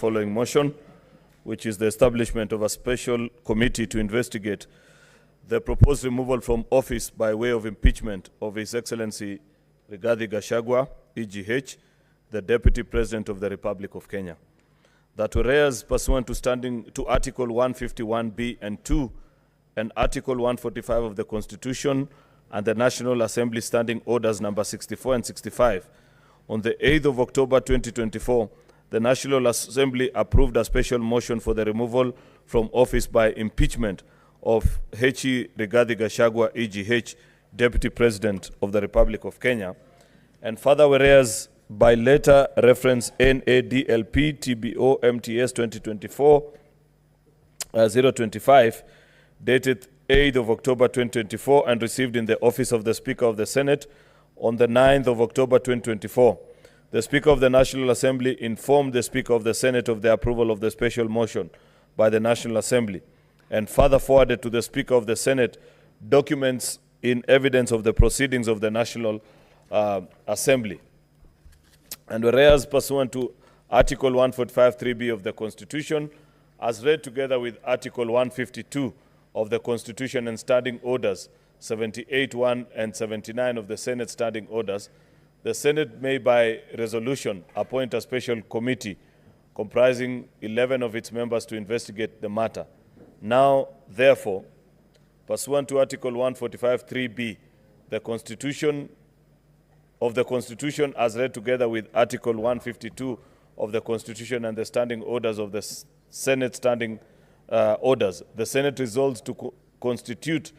following motion, which is the establishment of a special committee to investigate the proposed removal from office by way of impeachment of His Excellency Rigathi Gachagua, EGH, the Deputy President of the Republic of Kenya. That whereas pursuant to Article 151B and 2 and Article 145 of the Constitution and the National Assembly Standing Orders number 64 and 65, on the 8th of October 2024, the National Assembly approved a special motion for the removal from office by impeachment of H.E. Rigathi Gachagua, EGH, Deputy President of the Republic of Kenya. And further, whereas by letter reference NADLP TBO MTS 2024-025, dated 8th of October 2024 and received in the office of the Speaker of the Senate on the 9th of October 2024. The Speaker of the National Assembly informed the Speaker of the Senate of the approval of the special motion by the National Assembly and further forwarded to the Speaker of the Senate documents in evidence of the proceedings of the National Assembly. And whereas pursuant to Article 145(3)(b) of the Constitution, as read together with Article 152 of the Constitution and Standing Orders 78(1) and 79 of the Senate Standing Orders, the Senate may by resolution appoint a special committee comprising 11 of its members to investigate the matter. Now, therefore, pursuant to Article 145(3)(b), the Constitution as read together with Article 152 of the Constitution and the Standing Orders of the Senate Standing Orders, the Senate resolves to constitute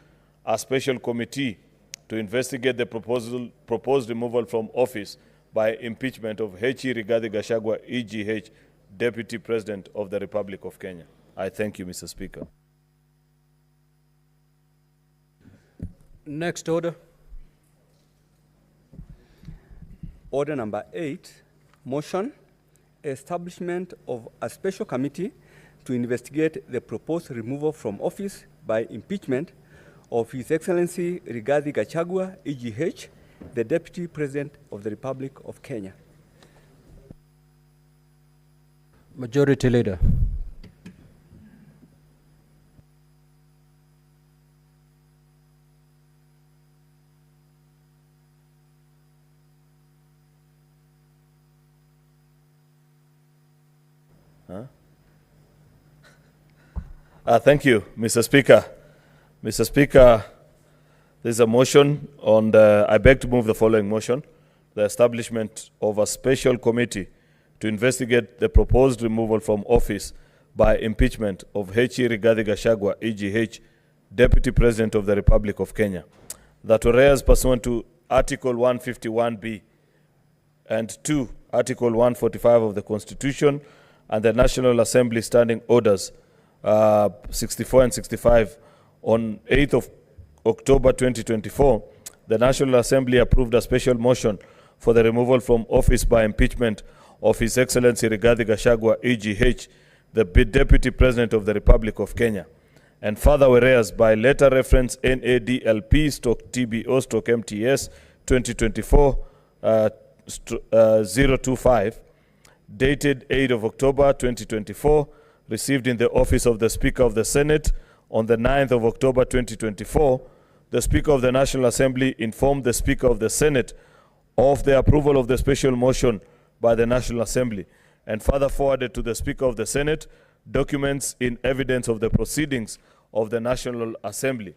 a special committee to investigate the proposed removal from office by impeachment of H.E. Rigathi Gachagua, EGH, Deputy President of the Republic of Kenya. I thank you, Mr. Speaker. Next order. Order number 8, motion, establishment of a special committee to investigate the proposed removal from office by impeachment of His Excellency Rigathi Gachagua, EGH, the Deputy President of the Republic of Kenya. Majority Leader. Thank you, Mr. Speaker. Mr. Speaker, there's a motion on the, I beg to move the following motion, the establishment of a special committee to investigate the proposed removal from office by impeachment of H.E. Rigathi Gachagua, EGH, Deputy President of the Republic of Kenya. That whereas pursuant to Article 151B and 2, Article 145 of the Constitution and the National Assembly Standing Orders 64 and 65, on 8th of October 2024, the National Assembly approved a special motion for the removal from office by impeachment of His Excellency Rigathi Gachagua, EGH, the Deputy President of the Republic of Kenya. And further, whereas by letter reference NADLP/TBO/MTS 2024-025, dated 8th of October 2024, received in the office of the Speaker of the Senate on the 9th of October 2024, the Speaker of the National Assembly informed the Speaker of the Senate of the approval of the special motion by the National Assembly and further forwarded to the Speaker of the Senate documents in evidence of the proceedings of the National Assembly.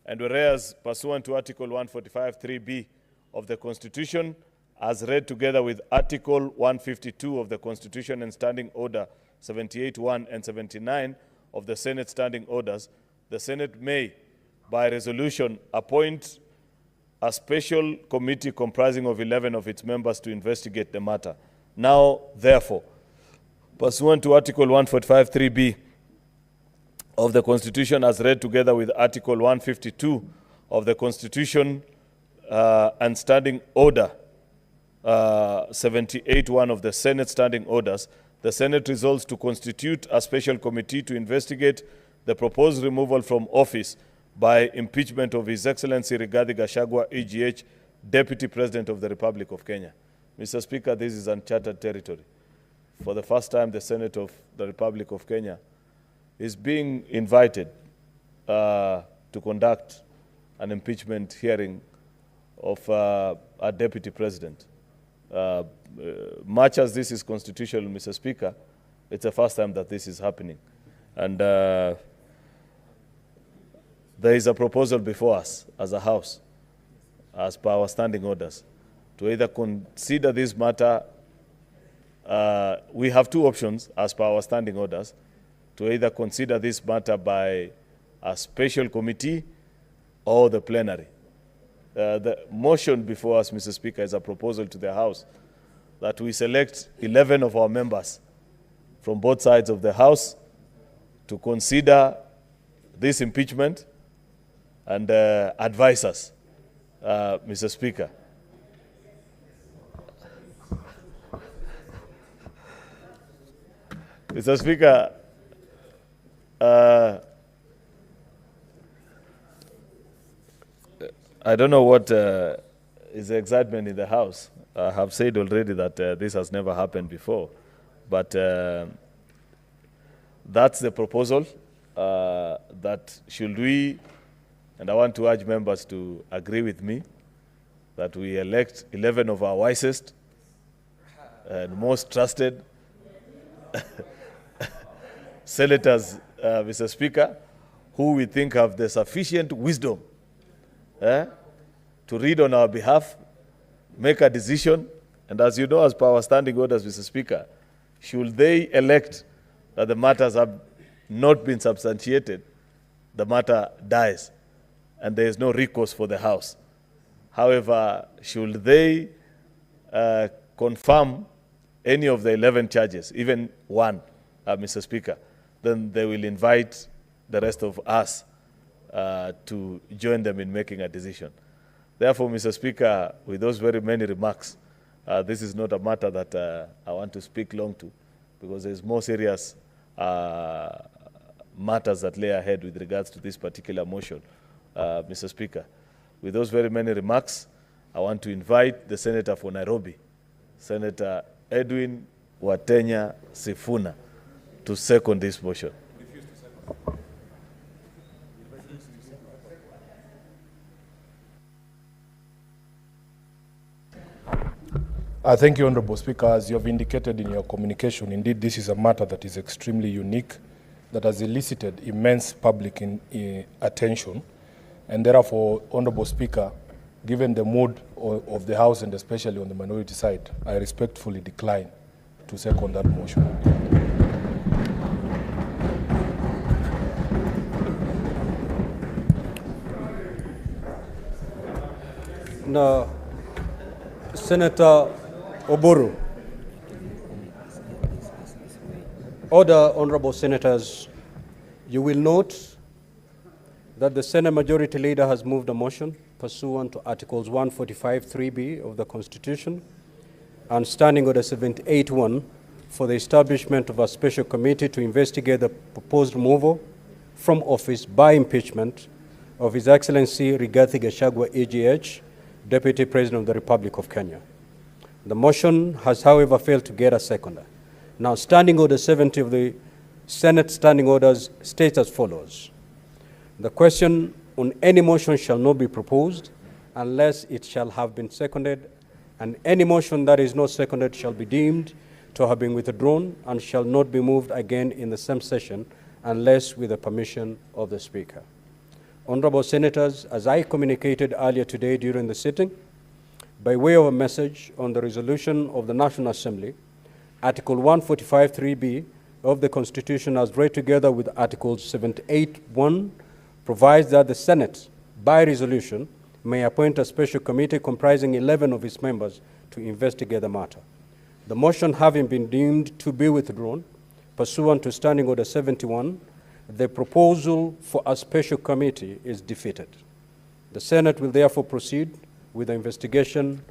And whereas pursuant to Article 145(3)(b) of the Constitution, as read together with Article 152 of the Constitution and Standing Order 78(1) and 79 of the Senate Standing Orders, the Senate may, by resolution, appoint a special committee comprising of 11 of its members to investigate the matter. Now, therefore, pursuant to Article 145(3)(b) of the Constitution as read together with Article 152 of the Constitution and Standing Order 78(1) of the Senate Standing Orders, the Senate resolves to constitute a special committee to investigate the proposed removal from office by impeachment of His Excellency Rigathi Gachagua, EGH, Deputy President of the Republic of Kenya. Mr. Speaker, this is uncharted territory. for the first time, the Senate of the Republic of Kenya is being invited to conduct an impeachment hearing of a deputy president. Much as this is constitutional, Mr. Speaker, it's the first time that this is happening. And there is a proposal before us as a House, as per our standing orders, to either consider this matter. We have two options as per our standing orders, to either consider this matter by a special committee or the plenary. The motion before us, Mr. Speaker, is a proposal to the House that we select 11 of our members from both sides of the House to consider this impeachment and advise us, Mr. Speaker. Mr. Speaker, I don't know what is the excitement in the House. I have said already that this has never happened before, but that's the proposal. That should we, and I want to urge members to agree with me, that we elect 11 of our wisest and most trusted senators, Mr. Speaker, who we think have the sufficient wisdom to read on our behalf, make a decision, and as you know, as per our standing orders, Mr. Speaker, should they elect that the matters have not been substantiated, the matter dies, and there is no recourse for the House. However, should they confirm any of the 11 charges, even one, Mr. Speaker, then they will invite the rest of us to join them in making a decision. Therefore, Mr. Speaker, with those very many remarks, this is not a matter that I want to speak long to, because there's more serious matters that lay ahead with regards to this particular motion, Mr. Speaker. With those very many remarks, I want to invite the Senator for Nairobi, Senator Edwin Watenya Sifuna, to second this motion. Thank you, Honorable Speaker. As you have indicated in your communication, indeed this is a matter that is extremely unique, that has elicited immense public attention, and therefore, Honorable Speaker, given the mood of the House and especially on the minority side, I respectfully decline to second that motion. Now, Senator Oburu. Order, honorable senators. You will note that the Senate Majority Leader has moved a motion pursuant to Articles 145(3)(b) of the Constitution and Standing Order 78(1) for the establishment of a special committee to investigate the proposed removal from office by impeachment of His Excellency Rigathi Gachagua, AGH, Deputy President of the Republic of Kenya. The motion has, however, failed to get a seconder. Now, Standing Order 70 of the Senate Standing Orders states as follows. The question on any motion shall not be proposed unless it shall have been seconded, and any motion that is not seconded shall be deemed to have been withdrawn and shall not be moved again in the same session unless with the permission of the Speaker. Honorable Senators, as I communicated earlier today during the sitting, by way of a message on the resolution of the National Assembly, Article 145(3)(b) of the Constitution, as read together with Article 78(1), provides that the Senate, by resolution, may appoint a special committee comprising 11 of its members to investigate the matter. The motion having been deemed to be withdrawn, pursuant to Standing Order 71, the proposal for a special committee is defeated. The Senate will therefore proceed with the investigation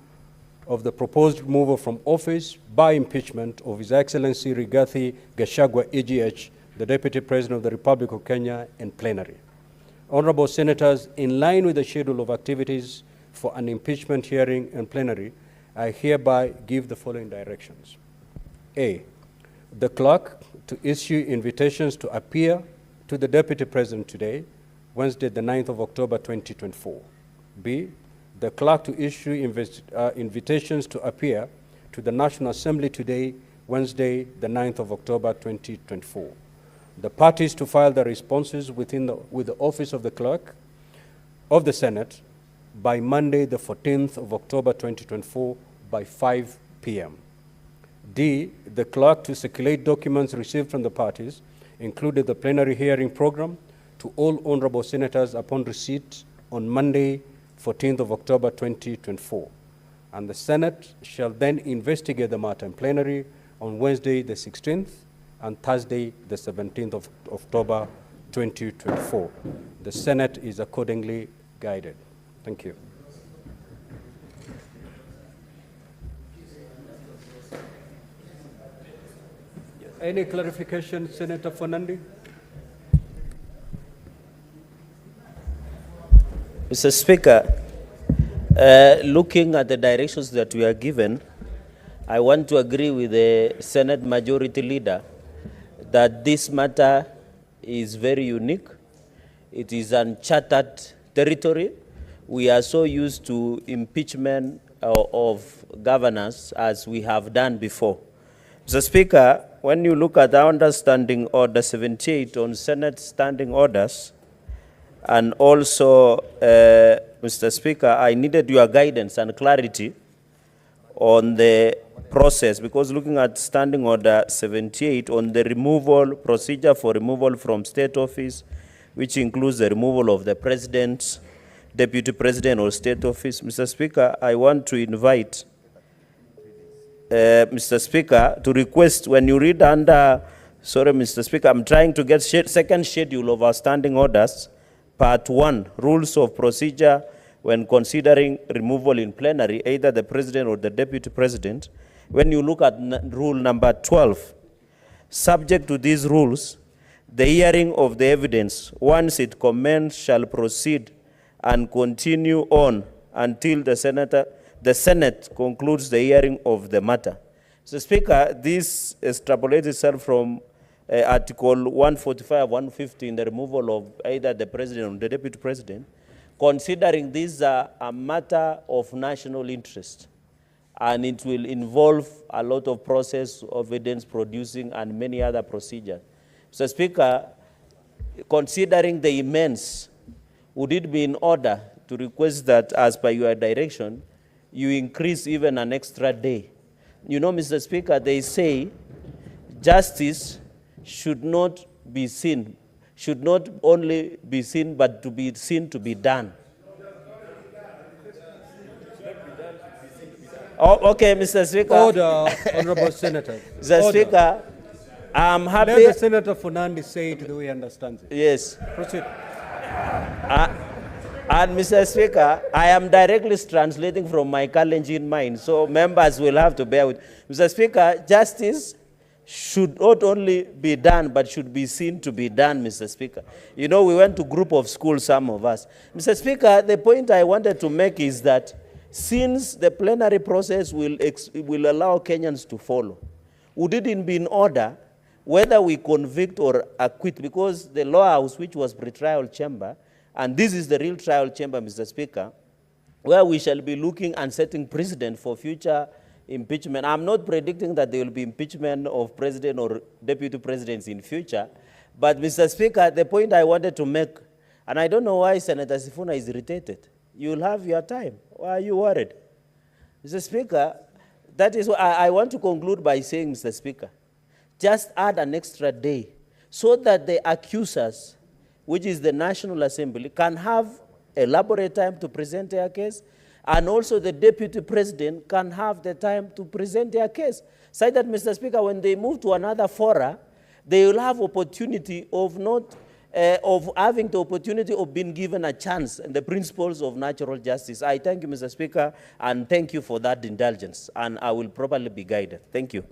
of the proposed removal from office by impeachment of His Excellency Rigathi Gachagua, AGH, the Deputy President of the Republic of Kenya, in plenary. Honorable Senators, in line with the schedule of activities for an impeachment hearing in plenary, I hereby give the following directions. A, the clerk to issue invitations to appear to the Deputy President today, Wednesday, the 9th of October, 2024. B, the clerk to issue invitations to appear to the National Assembly today, Wednesday, the 9th of October, 2024. The parties to file their responses with the Office of the Clerk of the Senate by Monday, the 14th of October, 2024, by 5 p.m. D, the clerk to circulate documents received from the parties, including the plenary hearing program, to all honorable senators upon receipt on Monday, 14th of October, 2024. And the Senate shall then investigate the matter in plenary on Wednesday, the 16th, and Thursday, the 17th of October, 2024. The Senate is accordingly guided. Thank you. Any clarification, Senator Fernandi? Mr. Speaker, looking at the directions that we are given, I want to agree with the Senate Majority Leader that this matter is very unique. It is uncharted territory. We are so used to impeachment of governors as we have done before. Mr. Speaker, when you look at the understanding order 78 on Senate standing orders, and also, Mr. Speaker, I needed your guidance and clarity on the process, because looking at Standing Order 78 on the removal, procedure for removal from state office, which includes the removal of the President, Deputy President, or state office. Mr. Speaker, I want to invite Mr. Speaker to request, when you read under, sorry, Mr. Speaker, I'm trying to get second schedule of our standing orders, Part 1, Rules of Procedure when considering removal in plenary, either the President or the Deputy President. When you look at rule number 12, subject to these rules, the hearing of the evidence, once it commences, shall proceed and continue on until the Senate concludes the hearing of the matter. So, Speaker, this extrapolates itself from Article 145, 150 in the removal of either the President or the Deputy President, considering this a matter of national interest, and it will involve a lot of process of evidence producing and many other procedures. Mr. Speaker, considering the immense, would it be in order to request that, as per your direction, you increase even an extra day? You know, Mr. Speaker, they say justice should not be seen, should not only be seen, but to be seen to be done. Oh, okay, Mr. Speaker. Order, Honorable Senator. Mr. Order. Speaker, I'm happy. Let the Senator Fernandi say it the way he understands it. Yes. Proceed. And Mr. Speaker, I am directly translating from my Kalenjin mind, so members will have to bear with. Mr. Speaker, justice should not only be done, but should be seen to be done, Mr. Speaker. You know, we went to group of schools, some of us. Mr. Speaker, the point I wanted to make is that since the plenary process will allow Kenyans to follow, would it be in order whether we convict or acquit, because the law house, which was pre-trial chamber, and this is the real trial chamber, Mr. Speaker, where we shall be looking and setting precedent for future impeachment. I'm not predicting that there will be impeachment of president or deputy presidents in future, but Mr. Speaker, the point I wanted to make, and I don't know why Senator Sifuna is irritated. You'll have your time. Why are you worried? Mr. Speaker, that is what I want to conclude by saying, Mr. Speaker, just add an extra day so that the accusers, which is the National Assembly, can have elaborate time to present their case, and also the Deputy President can have the time to present their case. So that, Mr. Speaker, when they move to another fora, they will have opportunity of having the opportunity of being given a chance and the principles of natural justice. I thank you, Mr. Speaker, and thank you for that indulgence, and I will properly be guided. Thank you.